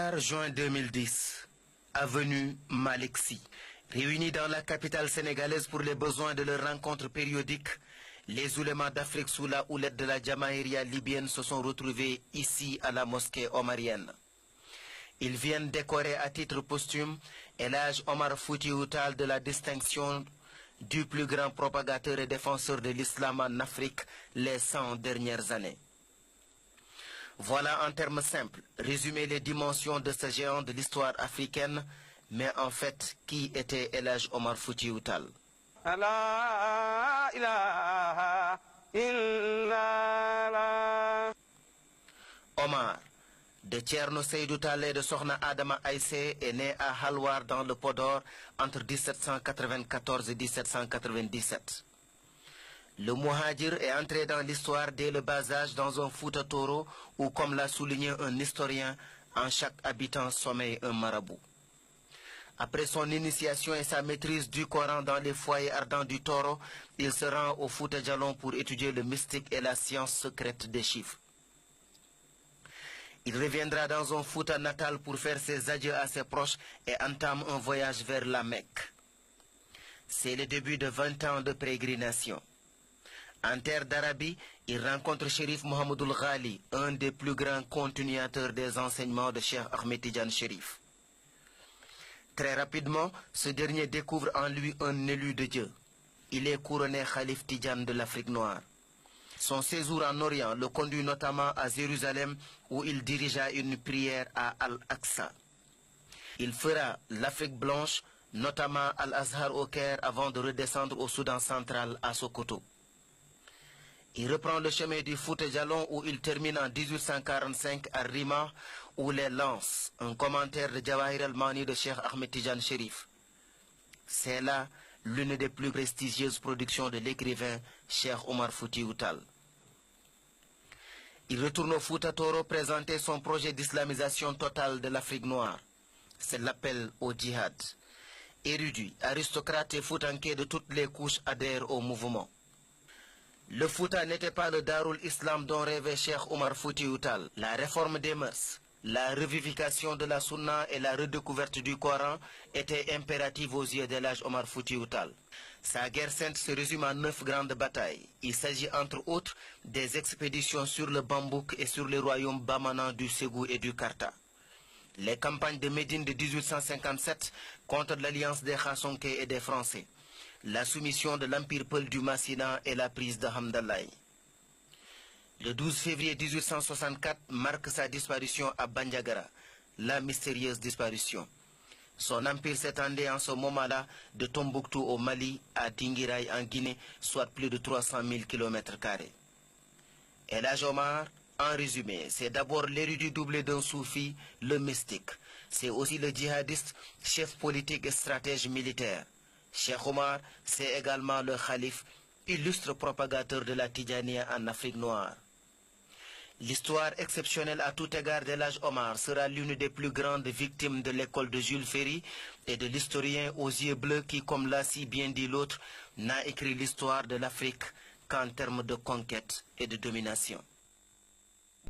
Dakar, juin 2010. Avenue Malick Sy. Réunis dans la capitale sénégalaise pour les besoins de leurs rencontres périodiques, les oulémas d'Afrique sous la houlette de la Jamaïria libyenne se sont retrouvés ici à la mosquée omarienne. Ils viennent décorer à titre posthume El Hadj Omar Foutiyou Tall de la distinction du plus grand propagateur et défenseur de l'islam en Afrique les 100 dernières années. Voilà en termes simples, résumer les dimensions de ce géant de l'histoire africaine, mais en fait, qui était El Hadj Omar Foutiyou Tall? Omar, de Thierno Seydou Tall et de Sokhna Adama Aïssé, est né à Halwar dans le Podor entre 1794 et 1797. Le Mouhadjir est entré dans l'histoire dès le bas âge dans un Fouta Toro où, comme l'a souligné un historien, en chaque habitant sommeille un marabout. Après son initiation et sa maîtrise du Coran dans les foyers ardents du Toro, il se rend au Fouta Djallon pour étudier le mystique et la science secrète des chiffres. Il reviendra dans un Fouta natal pour faire ses adieux à ses proches et entame un voyage vers la Mecque. C'est le début de 20 ans de pérégrination. En terre d'Arabie, il rencontre Chérif Mohamedoul Ghali, un des plus grands continuateurs des enseignements de Cheikh Ahmed Tidiane Chérif. Très rapidement, ce dernier découvre en lui un élu de Dieu. Il est couronné Khalif Tidiane de l'Afrique noire. Son séjour en Orient le conduit notamment à Jérusalem où il dirigea une prière à Al-Aqsa. Il fera l'Afrique blanche, notamment Al-Azhar au Caire, avant de redescendre au Soudan central à Sokoto. Il reprend le chemin du Fouta Djallon où il termine en 1845 à Rima où les lance un commentaire de Jawahir al-Mani de Cheikh Ahmed Tidiane Chérif. C'est là l'une des plus prestigieuses productions de l'écrivain Cheikh Omar Foutiyou Tall. Il retourne au Fouta Toro présenter son projet d'islamisation totale de l'Afrique noire. C'est l'appel au djihad. Érudits, aristocrates et foutanké de toutes les couches adhèrent au mouvement. Le Fouta n'était pas le Darul Islam dont rêvait Cheikh Omar Foutiyou Tall. La réforme des mœurs, la revivification de la Sunna et la redécouverte du Coran étaient impératives aux yeux d'El Hadj Omar Foutiyou Tall. Sa guerre sainte se résume en 9 grandes batailles. Il s'agit entre autres des expéditions sur le Bambouk et sur les royaumes Bamana du Ségou et du Karta. Les campagnes de Médine de 1857 contre l'alliance des Khassonké et des Français. La soumission de l'Empire Peul du Massina et la prise de Hamdallaye. Le 12 février 1864 marque sa disparition à Bandiagara, la mystérieuse disparition. Son empire s'étendait en ce moment-là de Tombouctou au Mali à Tinguiraye en Guinée, soit plus de 300 000 km². El Hadj Omar, en résumé, c'est d'abord l'érudit doublé d'un soufi, le mystique. C'est aussi le djihadiste, chef politique et stratège militaire. Cheikh Omar, c'est également le Khalif, illustre propagateur de la Tidjania en Afrique noire. L'histoire exceptionnelle à tout égard d'El Hadj Omar sera l'une des plus grandes victimes de l'école de Jules Ferry et de l'historien aux yeux bleus qui, comme l'a si bien dit l'autre, n'a écrit l'histoire de l'Afrique qu'en termes de conquête et de domination.